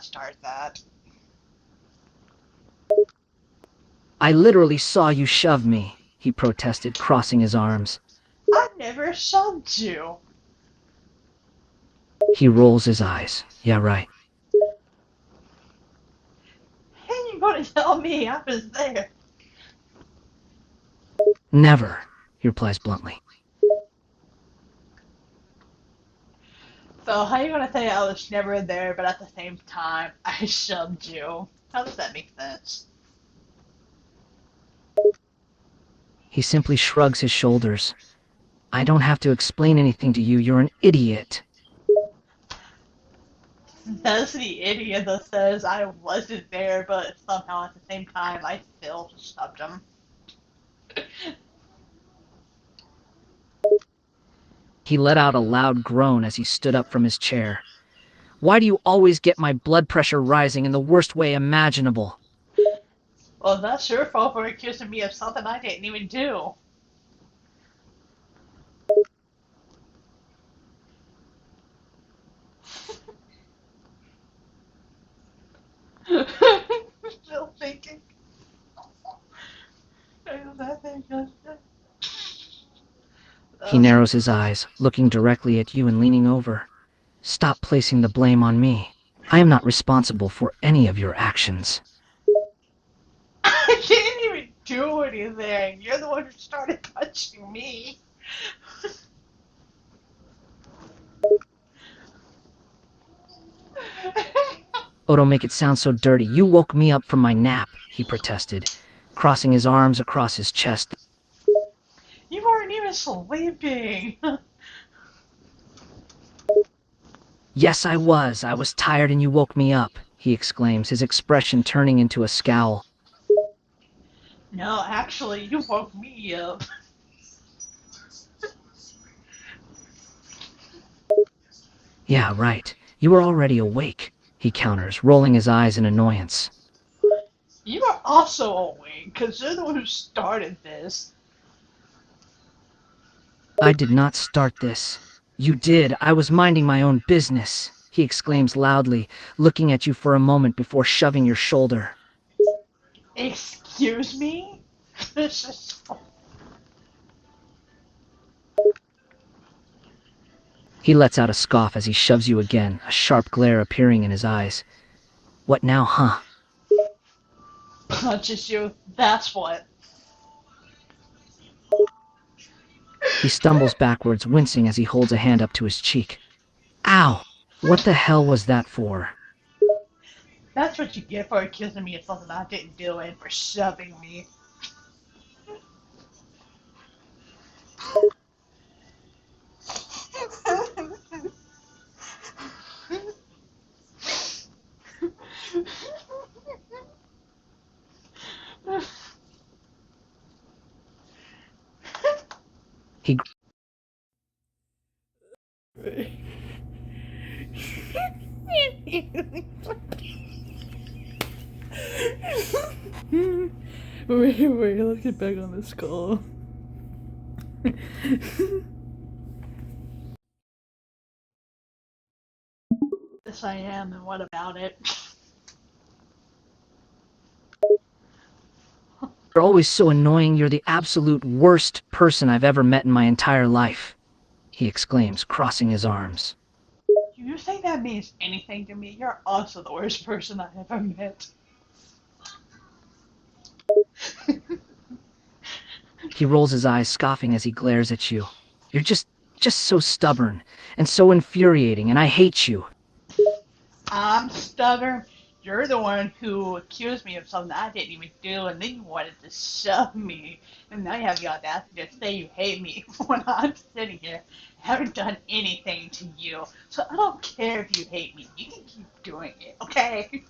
start that. I literally saw you shove me, he protested, crossing his arms. I never shoved you. He rolls his eyes. Yeah, right. How you gonna tell me I was there? Never, he replies bluntly. So how you gonna say I was never there, but at the same time I shoved you? How does that make sense? He simply shrugs his shoulders. I don't have to explain anything to you, you're an idiot. That's the idiot that says I wasn't there, but somehow at the same time I still shoved him. He let out a loud groan as he stood up from his chair. Why do you always get my blood pressure rising in the worst way imaginable? Well, that's your fault for accusing me of something I didn't even do. Still thinking. He narrows his eyes, looking directly at you and leaning over. Stop placing the blame on me. I am not responsible for any of your actions. I didn't even do anything. You're the one who started punching me. Oh, don't make it sound so dirty. You woke me up from my nap, he protested, crossing his arms across his chest. You weren't even sleeping. Yes, I was. I was tired and you woke me up, he exclaims, his expression turning into a scowl. No, actually, you woke me up. Yeah, right. You were already awake, he counters, rolling his eyes in annoyance. You are also awake, because you're the one who started this. I did not start this. You did. I was minding my own business, he exclaims loudly, looking at you for a moment before shoving your shoulder. Excuse me? This is. He lets out a scoff as he shoves you again, a sharp glare appearing in his eyes. What now, huh? Punches you. That's what. He stumbles backwards, wincing as he holds a hand up to his cheek. Ow! What the hell was that for? That's what you get for accusing me of something I didn't do and for shoving me. He Wait, let's get back on this call. Yes, I am, and what about it? You're always so annoying. You're the absolute worst person I've ever met in my entire life, he exclaims, crossing his arms. You think that means anything to me? You're also the worst person I ever met. He rolls his eyes, scoffing as he glares at you. You're just so stubborn and so infuriating, and I hate you. I'm stubborn. You're the one who accused me of something I didn't even do, and then you wanted to shove me. And now you have the audacity to say you hate me when I'm sitting here, haven't done anything to you. So I don't care if you hate me. You can keep doing it, okay?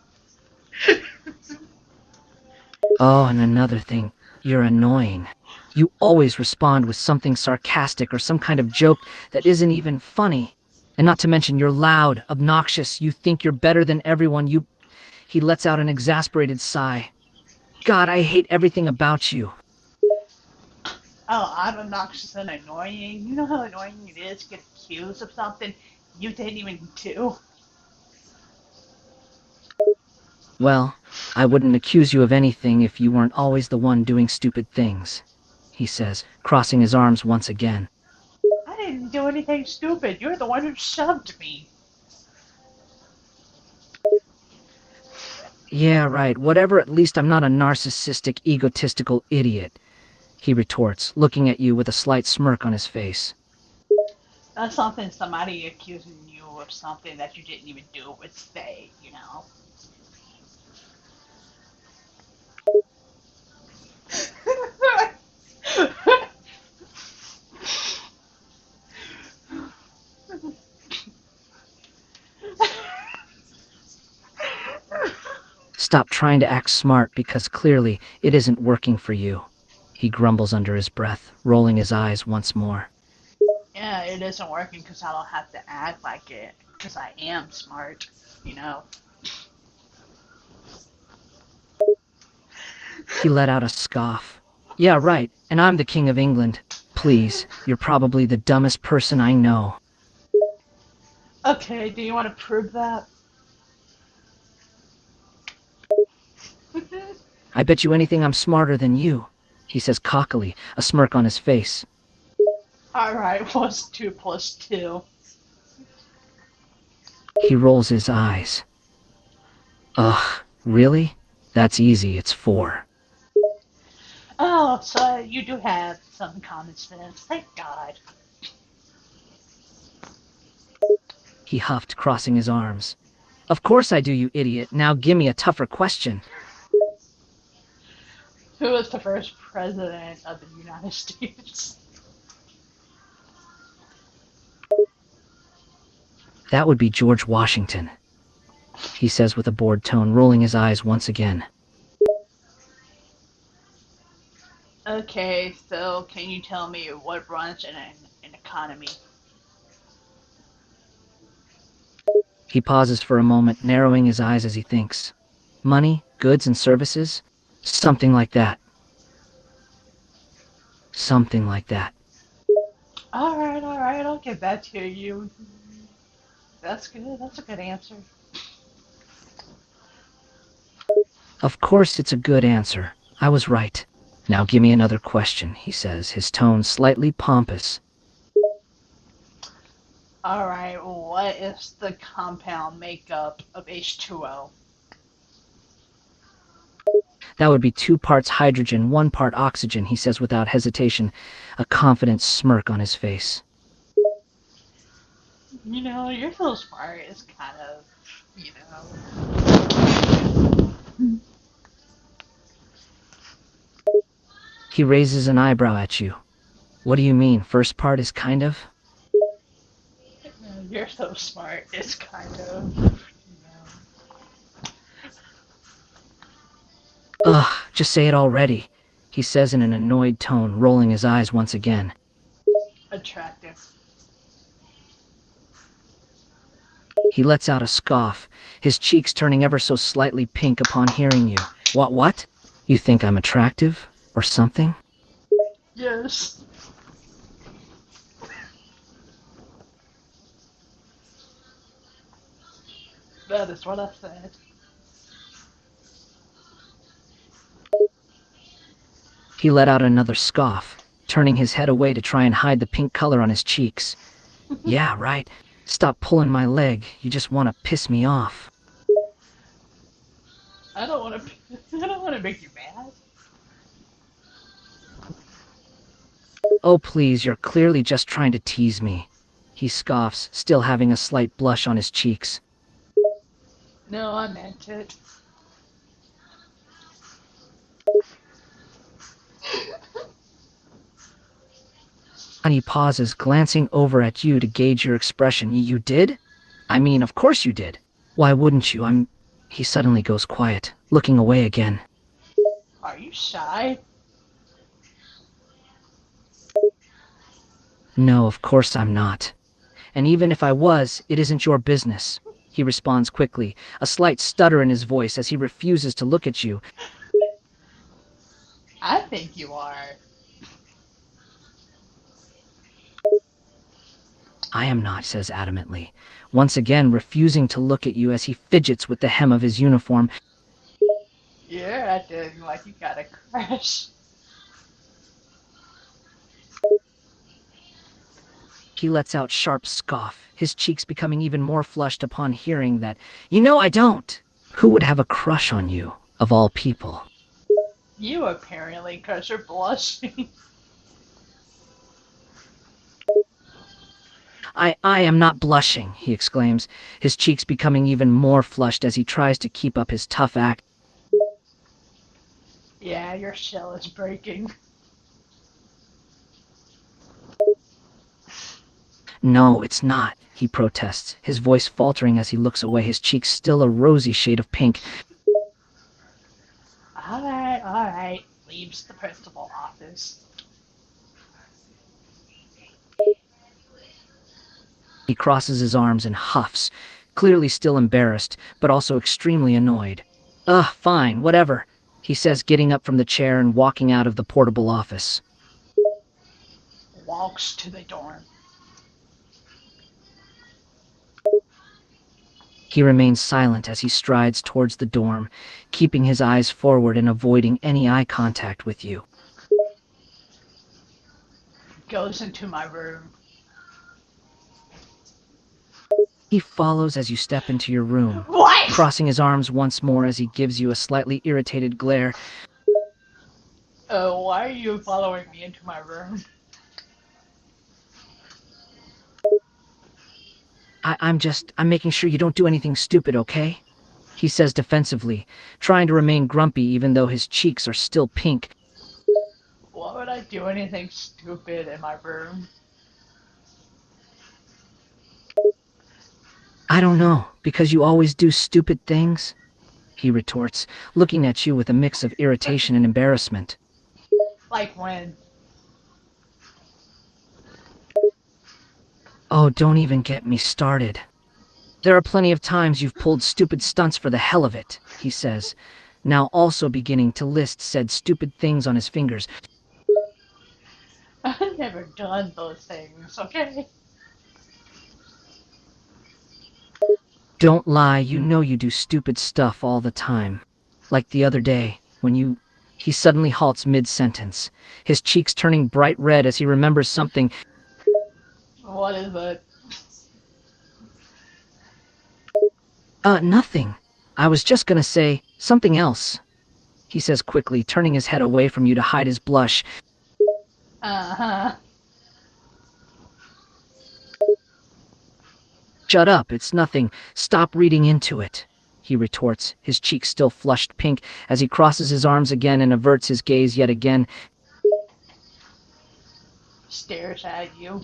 Oh, and another thing, you're annoying. You always respond with something sarcastic or some kind of joke that isn't even funny. And not to mention, you're loud, obnoxious, you think you're better than everyone, you... He lets out an exasperated sigh. God, I hate everything about you. Oh, I'm obnoxious and annoying. You know how annoying it is to get accused of something you didn't even do? Well, I wouldn't accuse you of anything if you weren't always the one doing stupid things, he says, crossing his arms once again. I didn't do anything stupid. You're the one who shoved me. Yeah, right, whatever, at least I'm not a narcissistic, egotistical idiot, he retorts, looking at you with a slight smirk on his face. That's something somebody accusing you of something that you didn't even do would say, you know. Stop trying to act smart because clearly it isn't working for you, he grumbles under his breath, rolling his eyes once more. Yeah, it isn't working because I don't have to act like it. Because I am smart, you know. He let out a scoff. Yeah, right, and I'm the King of England. Please, you're probably the dumbest person I know. Okay, do you want to prove that? I bet you anything I'm smarter than you, he says cockily, a smirk on his face. Alright, what's 2 plus 2? He rolls his eyes. Ugh, really? That's easy, it's 4. Oh, so you do have some common sense. Thank God. He huffed, crossing his arms. Of course I do, you idiot. Now give me a tougher question. Who was the first president of the United States? That would be George Washington, he says with a bored tone, rolling his eyes once again. Okay, so can you tell me what runs in an economy? He pauses for a moment, narrowing his eyes as he thinks. Money, goods, and services? Something like that. Something like that. Alright, I'll get back to you. That's good, that's a good answer. Of course it's a good answer. I was right. Now give me another question, he says, his tone slightly pompous. Alright, what is the compound makeup of H2O? That would be 2 parts hydrogen, 1 part oxygen, he says without hesitation, a confident smirk on his face. You know, you're so smart, it's kind of, you know. He raises an eyebrow at you. What do you mean, first part is kind of? You're so smart, it's kind of, you know. Ugh, just say it already, he says in an annoyed tone, rolling his eyes once again. Attractive. He lets out a scoff, his cheeks turning ever so slightly pink upon hearing you. What? You think I'm attractive? Or something? Yes. That is what I said. He let out another scoff, turning his head away to try and hide the pink color on his cheeks. Yeah, right. Stop pulling my leg. You just want to piss me off. I don't want to. I don't want to make you mad. Oh, please, you're clearly just trying to tease me. He scoffs, still having a slight blush on his cheeks. No, I meant it. And he pauses, glancing over at you to gauge your expression. You did? I mean, of course you did. Why wouldn't you? He suddenly goes quiet, looking away again. Are you shy? No, of course I'm not. And even if I was, it isn't your business. He responds quickly, a slight stutter in his voice as he refuses to look at you. I think you are. I am not, says adamantly, once again refusing to look at you as he fidgets with the hem of his uniform. You're acting like you got a crush. He lets out sharp scoff, his cheeks becoming even more flushed upon hearing that. You know I don't. Who would have a crush on you, of all people? You apparently, because you're blushing. I am not blushing, he exclaims, his cheeks becoming even more flushed as he tries to keep up his tough act. Yeah, your shell is breaking. No, it's not, he protests, his voice faltering as he looks away, his cheeks still a rosy shade of pink. Alright. Leaves the principal office. He crosses his arms and huffs, clearly still embarrassed, but also extremely annoyed. Ugh, fine, whatever, he says, getting up from the chair and walking out of the portable office. Walks to the dorm. He remains silent as he strides towards the dorm, keeping his eyes forward and avoiding any eye contact with you. Goes into my room. He follows as you step into your room, What? crossing his arms once more as he gives you a slightly irritated glare. Why are you following me into my room? I'm making sure you don't do anything stupid, okay? He says defensively, trying to remain grumpy even though his cheeks are still pink. Why would I do anything stupid in my room? I don't know, because you always do stupid things, he retorts, looking at you with a mix of irritation and embarrassment. Like when? Oh, don't even get me started. There are plenty of times you've pulled stupid stunts for the hell of it, he says, now also beginning to list said stupid things on his fingers. I've never done those things, okay? Don't lie, you know you do stupid stuff all the time. Like the other day, when you... He suddenly halts mid-sentence, his cheeks turning bright red as he remembers something. What is it? Nothing. I was just gonna say something else, he says quickly, turning his head away from you to hide his blush. Uh-huh. Shut up, it's nothing. Stop reading into it, he retorts, his cheeks still flushed pink as he crosses his arms again and averts his gaze yet again. Stares at you.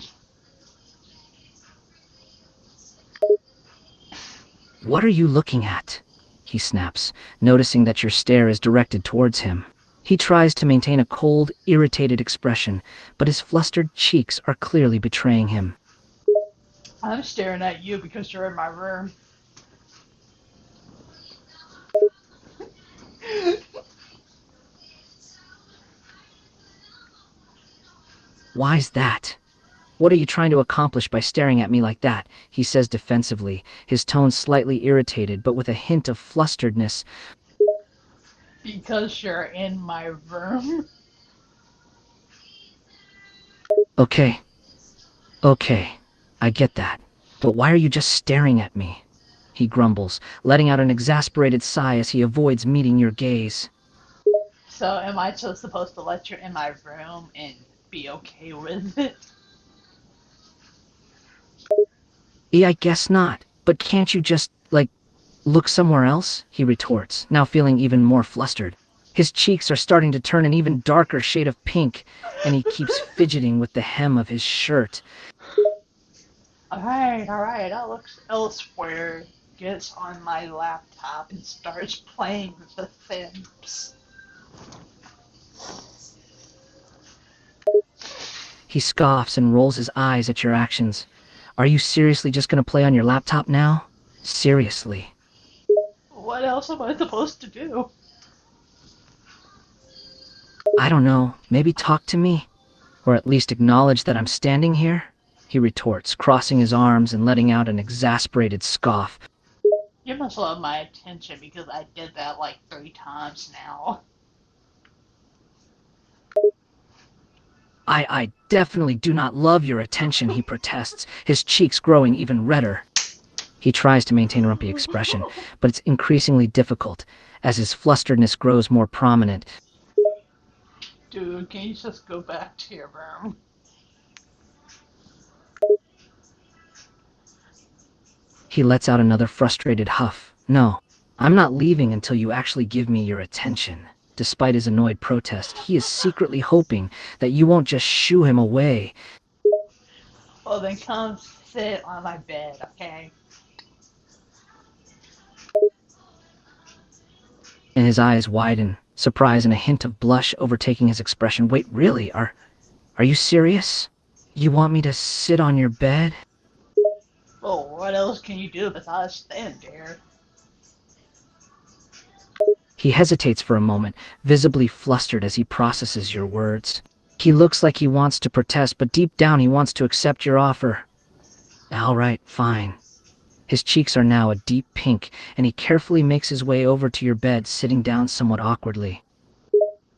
What are you looking at? He snaps, noticing that your stare is directed towards him. He tries to maintain a cold, irritated expression, but his flustered cheeks are clearly betraying him. I'm staring at you because you're in my room. Why's that? What are you trying to accomplish by staring at me like that? He says defensively, his tone slightly irritated but with a hint of flusteredness. Because you're in my room. Okay, I get that. But why are you just staring at me? He grumbles, letting out an exasperated sigh as he avoids meeting your gaze. So am I just supposed to let you in my room and be okay with it? I guess not. But can't you just, look somewhere else? He retorts, now feeling even more flustered. His cheeks are starting to turn an even darker shade of pink, and he keeps fidgeting with the hem of his shirt. Alright, I'll look elsewhere. Gets on my laptop and starts playing with The Sims. He scoffs and rolls his eyes at your actions. Are you seriously just gonna play on your laptop now? Seriously. What else am I supposed to do? I don't know, maybe talk to me? Or at least acknowledge that I'm standing here? He retorts, crossing his arms and letting out an exasperated scoff. You must love my attention because I did that like 3 times now. I definitely do not love your attention, he protests, his cheeks growing even redder. He tries to maintain a grumpy expression, but it's increasingly difficult as his flusteredness grows more prominent. Dude, can you just go back to your room? He lets out another frustrated huff. No, I'm not leaving until you actually give me your attention. Despite his annoyed protest, he is secretly hoping that you won't just shoo him away. Well, then come sit on my bed, okay? And his eyes widen, surprise and a hint of blush overtaking his expression. Wait, really? Are you serious? You want me to sit on your bed? Well, what else can you do besides stand there? He hesitates for a moment, visibly flustered as he processes your words. He looks like he wants to protest, but deep down he wants to accept your offer. All right, fine. His cheeks are now a deep pink, and he carefully makes his way over to your bed, sitting down somewhat awkwardly.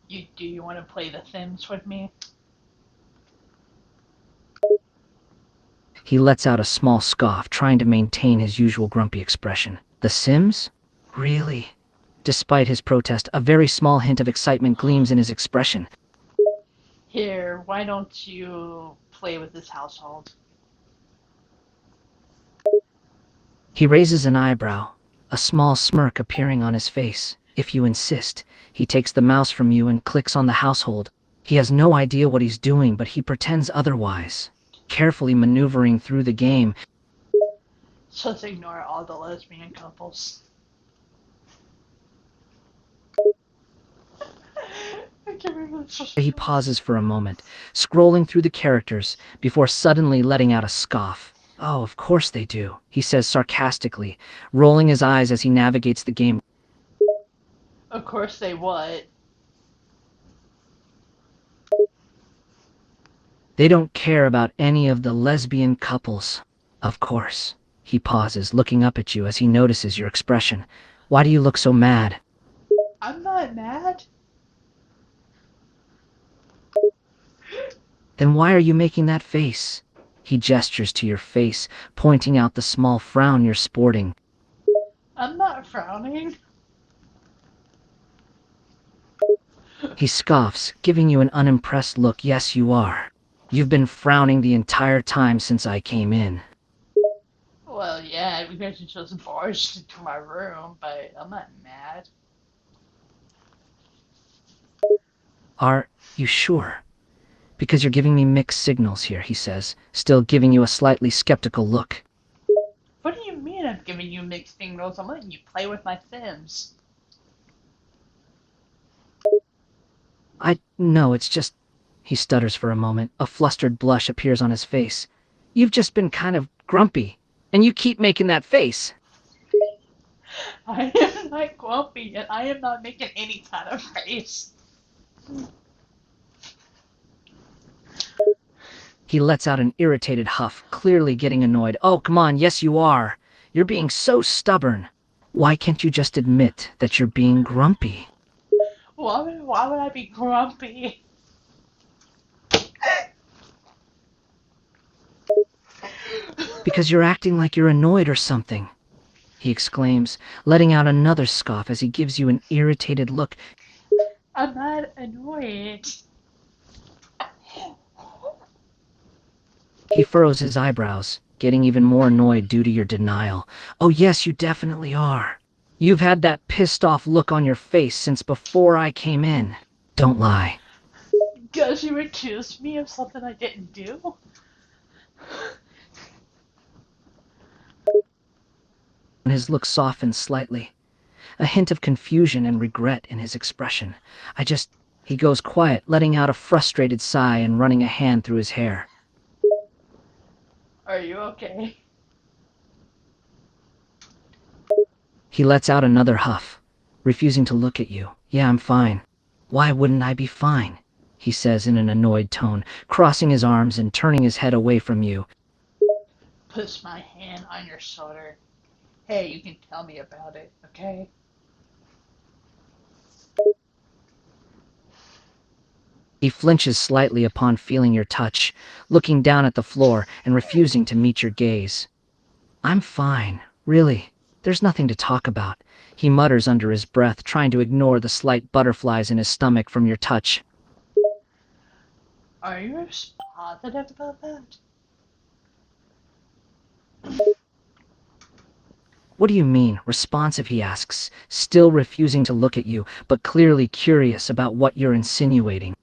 Do you want to play The Sims with me? He lets out a small scoff, trying to maintain his usual grumpy expression. The Sims? Really? Despite his protest, a very small hint of excitement gleams in his expression. Here, why don't you play with this household? He raises an eyebrow, a small smirk appearing on his face. If you insist, he takes the mouse from you and clicks on the household. He has no idea what he's doing, but he pretends otherwise, carefully maneuvering through the game. Just ignore all the lesbian couples. I can't remember. He pauses for a moment, scrolling through the characters, before suddenly letting out a scoff. Oh, of course they do, he says sarcastically, rolling his eyes as he navigates the game. Of course they what? They don't care about any of the lesbian couples. Of course. He pauses, looking up at you as he notices your expression. Why do you look so mad? I'm not mad. Then why are you making that face? He gestures to your face, pointing out the small frown you're sporting. I'm not frowning. He scoffs, giving you an unimpressed look. Yes, you are. You've been frowning the entire time since I came in. Well, yeah, because you just barged into my room, but I'm not mad. Are you sure? Because you're giving me mixed signals here, he says, still giving you a slightly skeptical look. What do you mean I'm giving you mixed signals? I'm letting you play with my Sims. No, it's just... He stutters for a moment. A flustered blush appears on his face. You've just been kind of grumpy, and you keep making that face. I am not grumpy, and I am not making any kind of face. He lets out an irritated huff, clearly getting annoyed. Oh, come on, yes you are. You're being so stubborn. Why can't you just admit that you're being grumpy? Why would I be grumpy? Because you're acting like you're annoyed or something, he exclaims, letting out another scoff as he gives you an irritated look. I'm not annoyed. He furrows his eyebrows, getting even more annoyed due to your denial. Oh yes, you definitely are. You've had that pissed off look on your face since before I came in. Don't lie. Because you accused me of something I didn't do? And his look softens slightly, a hint of confusion and regret in his expression. He goes quiet, letting out a frustrated sigh and running a hand through his hair. Are you okay? He lets out another huff, refusing to look at you. Yeah, I'm fine. Why wouldn't I be fine? He says in an annoyed tone, crossing his arms and turning his head away from you. Puts my hand on your shoulder. hey, you can tell me about it, okay? He flinches slightly upon feeling your touch, looking down at the floor and refusing to meet your gaze. I'm fine, really. There's nothing to talk about, he mutters under his breath, trying to ignore the slight butterflies in his stomach from your touch. Are you positive about that? What do you mean, responsive, he asks, still refusing to look at you, but clearly curious about what you're insinuating.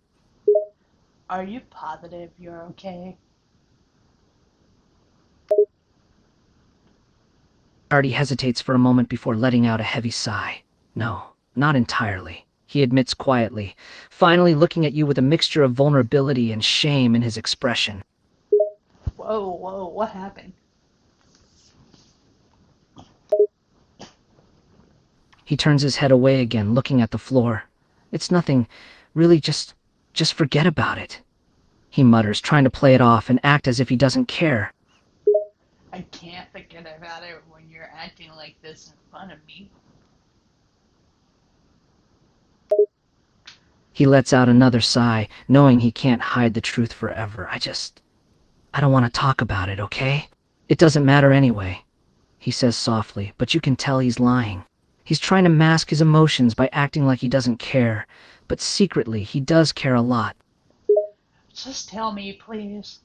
Are you positive you're okay? Artie hesitates for a moment before letting out a heavy sigh. No, not entirely, he admits quietly, finally looking at you with a mixture of vulnerability and shame in his expression. Whoa, what happened? He turns his head away again, looking at the floor. It's nothing, really, just forget about it, he mutters, trying to play it off and act as if he doesn't care. I can't forget about it when you're acting like this in front of me. He lets out another sigh, knowing he can't hide the truth forever. I don't want to talk about it, okay? It doesn't matter anyway, he says softly, but you can tell he's lying. He's trying to mask his emotions by acting like he doesn't care, but secretly he does care a lot. Just tell me, please.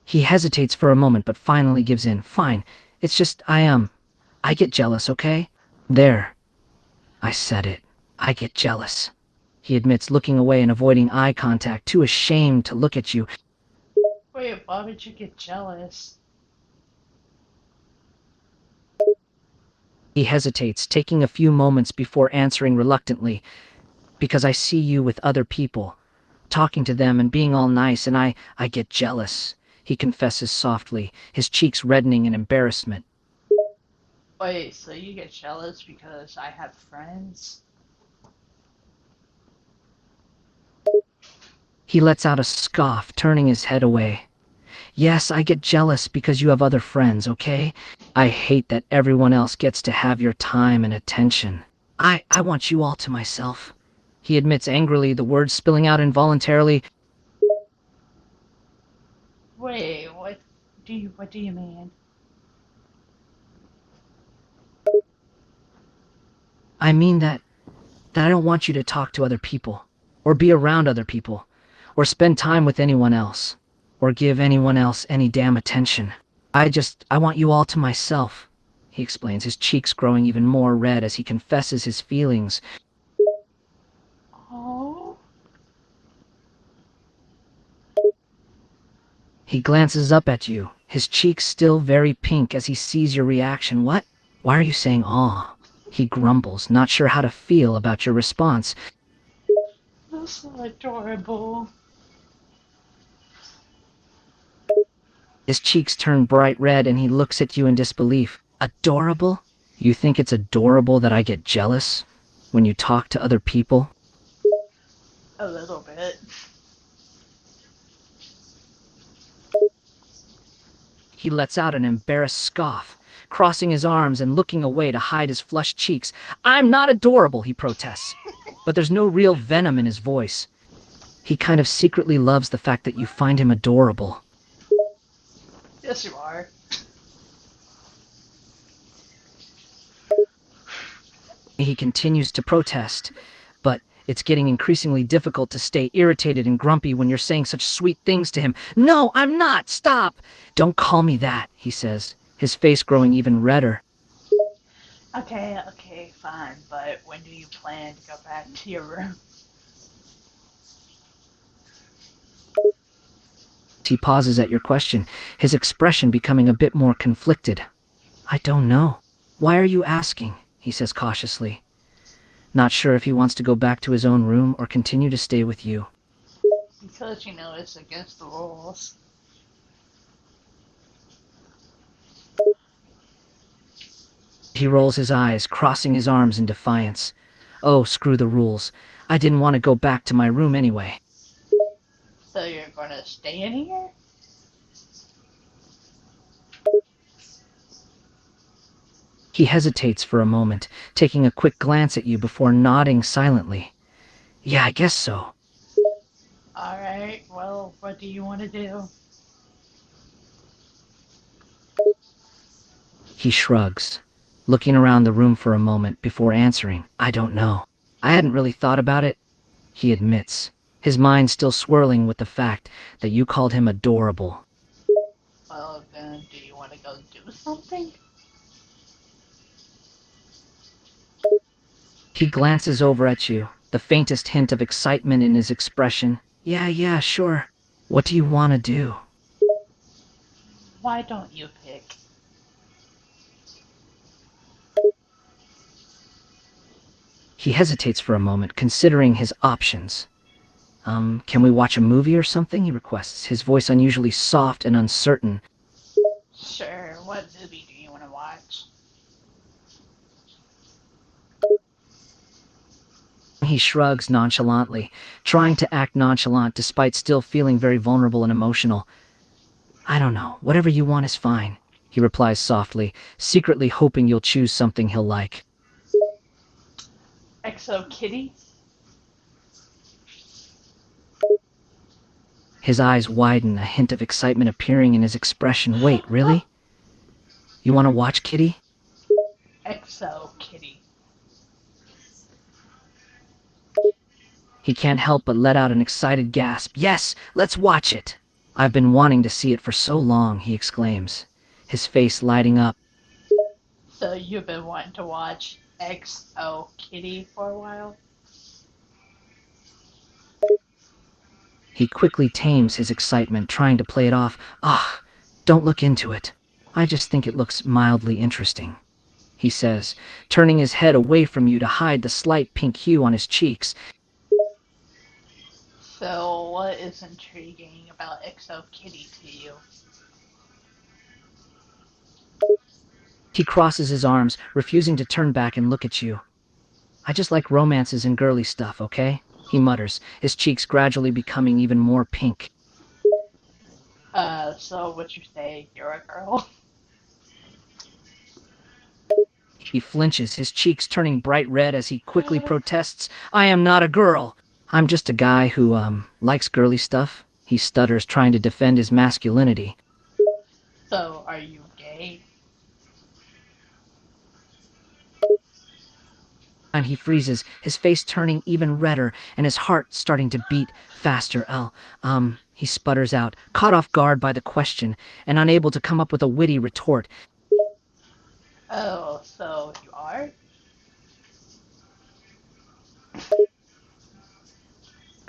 He hesitates for a moment, but finally gives in. Fine, it's just I get jealous, okay? There. I said it. I get jealous, he admits, looking away and avoiding eye contact, too ashamed to look at you. Wait, why would you get jealous? He hesitates, taking a few moments before answering reluctantly. Because I see you with other people, talking to them and being all nice, and I get jealous, he confesses softly, his cheeks reddening in embarrassment. Wait, so you get jealous because I have friends? He lets out a scoff, turning his head away. Yes, I get jealous because you have other friends, okay? I hate that everyone else gets to have your time and attention. I want you all to myself, he admits angrily, the words spilling out involuntarily. Wait, what do you mean? I mean that I don't want you to talk to other people, or be around other people, or spend time with anyone else, or give anyone else any damn attention. I want you all to myself, he explains, his cheeks growing even more red as he confesses his feelings. Oh, He glances up at you, his cheeks still very pink as he sees your reaction. What? Why are you saying aw? He grumbles, not sure how to feel about your response. that's so adorable. His cheeks turn bright red and he looks at you in disbelief. Adorable? You think it's adorable that I get jealous when you talk to other people? A little bit. He lets out an embarrassed scoff, crossing his arms and looking away to hide his flushed cheeks. I'm not adorable, he protests, but there's no real venom in his voice. He kind of secretly loves the fact that you find him adorable. Yes, you are. He continues to protest, but it's getting increasingly difficult to stay irritated and grumpy when you're saying such sweet things to him. No, I'm not! Stop! Don't call me that, he says, his face growing even redder. Okay, fine, but when do you plan to go back to your room? He pauses at your question, his expression becoming a bit more conflicted. I don't know. Why are you asking? He says cautiously, not sure if he wants to go back to his own room or continue to stay with you. Because you know it's against the rules. He rolls his eyes, crossing his arms in defiance. Oh, screw the rules. I didn't want to go back to my room anyway. So you're gonna stay in here? He hesitates for a moment, taking a quick glance at you before nodding silently. Yeah, I guess so. Alright, well, what do you want to do? He shrugs, looking around the room for a moment before answering, I don't know. I hadn't really thought about it, he admits, his mind still swirling with the fact that you called him adorable. Well, then, do you want to go do something? He glances over at you, the faintest hint of excitement in his expression. Yeah, sure. What do you want to do? Why don't you pick? He hesitates for a moment, considering his options. Can we watch a movie or something? He requests, his voice unusually soft and uncertain. Sure, what movie do you want to watch? He shrugs nonchalantly, trying to act nonchalant despite still feeling very vulnerable and emotional. I don't know, whatever you want is fine, he replies softly, secretly hoping you'll choose something he'll like. XO Kitty? His eyes widen, a hint of excitement appearing in his expression. Wait, really? You want to watch Kitty? XO Kitty. He can't help but let out an excited gasp. Yes, let's watch it. I've been wanting to see it for so long, he exclaims, his face lighting up. So you've been wanting to watch XO Kitty for a while? He quickly tames his excitement, trying to play it off. Ah, don't look into it. I just think it looks mildly interesting, he says, turning his head away from you to hide the slight pink hue on his cheeks. So what is intriguing about XO Kitty to you? He crosses his arms, refusing to turn back and look at you. I just like romances and girly stuff, okay? He mutters, his cheeks gradually becoming even more pink. So would you say you're a girl? He flinches, his cheeks turning bright red as he quickly protests, I am not a girl. I'm just a guy who, likes girly stuff. He stutters, trying to defend his masculinity. So are you gay? And he freezes, his face turning even redder and his heart starting to beat faster. He sputters out, caught off guard by the question and unable to come up with a witty retort. Oh, so you are?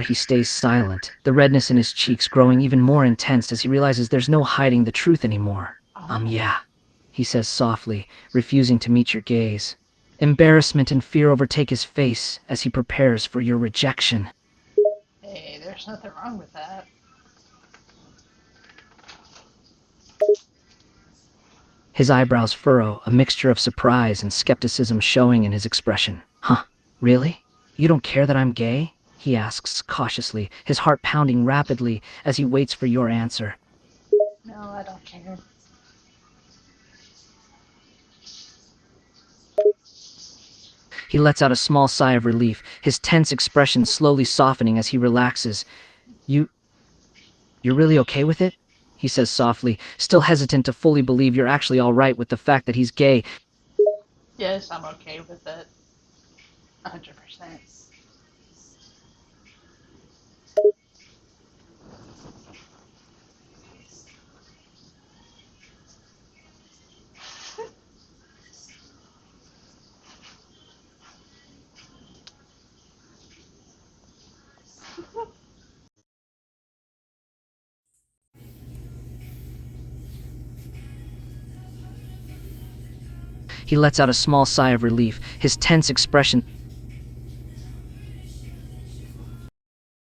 He stays silent, the redness in his cheeks growing even more intense as he realizes there's no hiding the truth anymore. Oh. Yeah, he says softly, refusing to meet your gaze. Embarrassment and fear overtake his face as he prepares for your rejection. Hey, there's nothing wrong with that. His eyebrows furrow, a mixture of surprise and skepticism showing in his expression. Huh, really? You don't care that I'm gay? He asks cautiously, his heart pounding rapidly as he waits for your answer. No, I don't care. He lets out a small sigh of relief, his tense expression slowly softening as he relaxes. You're really okay with it? He says softly, still hesitant to fully believe you're actually all right with the fact that he's gay. Yes, I'm okay with it. 100%. He lets out a small sigh of relief, his tense expression